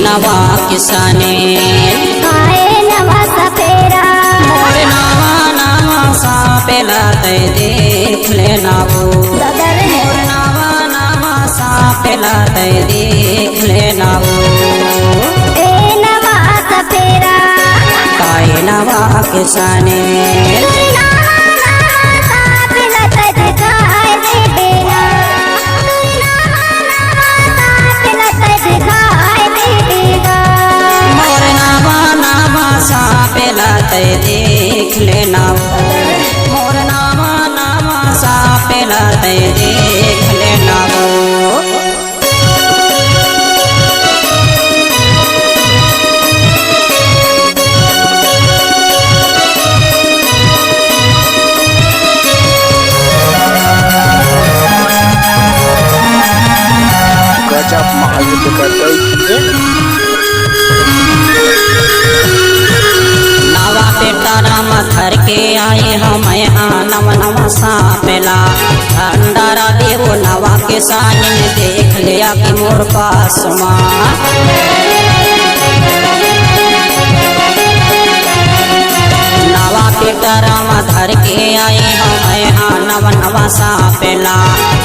नवा किसाने नवा सपेरा मोर नवा नवा सापेला तय देख लेना वो मोर नवा नवा सापेला तय देख लेना वो नवा सपेरा काय नवा किसाने तय देख लेना मोर नामा नामा सापेला तय देख लेना गजब महायुद्ध करते थर के आए हम यहाँ नव नवा सापेला भंडारा देवो नवा किसान ने देख लिया कि मोर पास नवा पेटराम धर के आए हम यहाँ नव नवा सापेला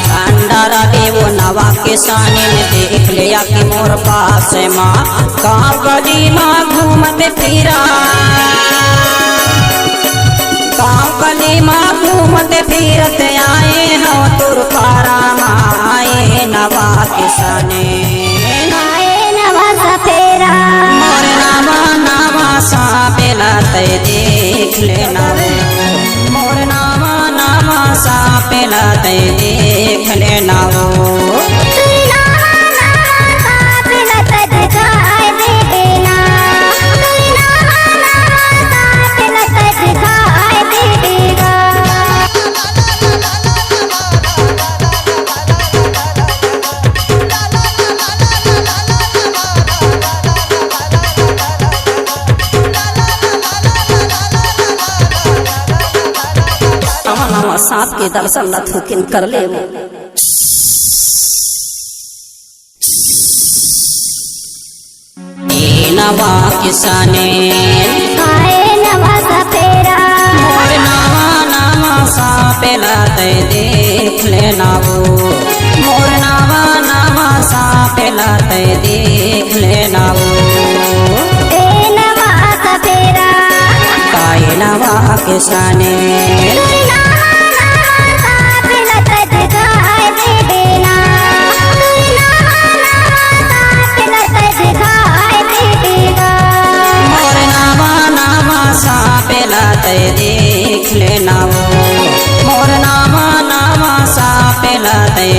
भंडारा देवो नवा किसान ने देख लिया कि मोर पास माँ कहाँ गली माँ घूमते फिरा गली माँ घूमते फिरते आए हो तुर पारा आए नवा किसाने नवा सपेरा मोर नवा नवा सापेला तय देख लेना मोर नवा नवा सापेला तय देख लेना सांप के दर्शन न थूकिन कर ले वो नवा किसाने नवा सपेरा मोर नवा नवा सापेला तय देख लेना वो मोर नवा नवा सापेला तय देख लेना वो नवा सपेरा काय नवा किसाने तय देख लेना वो मोर नामा नामा सापेला तय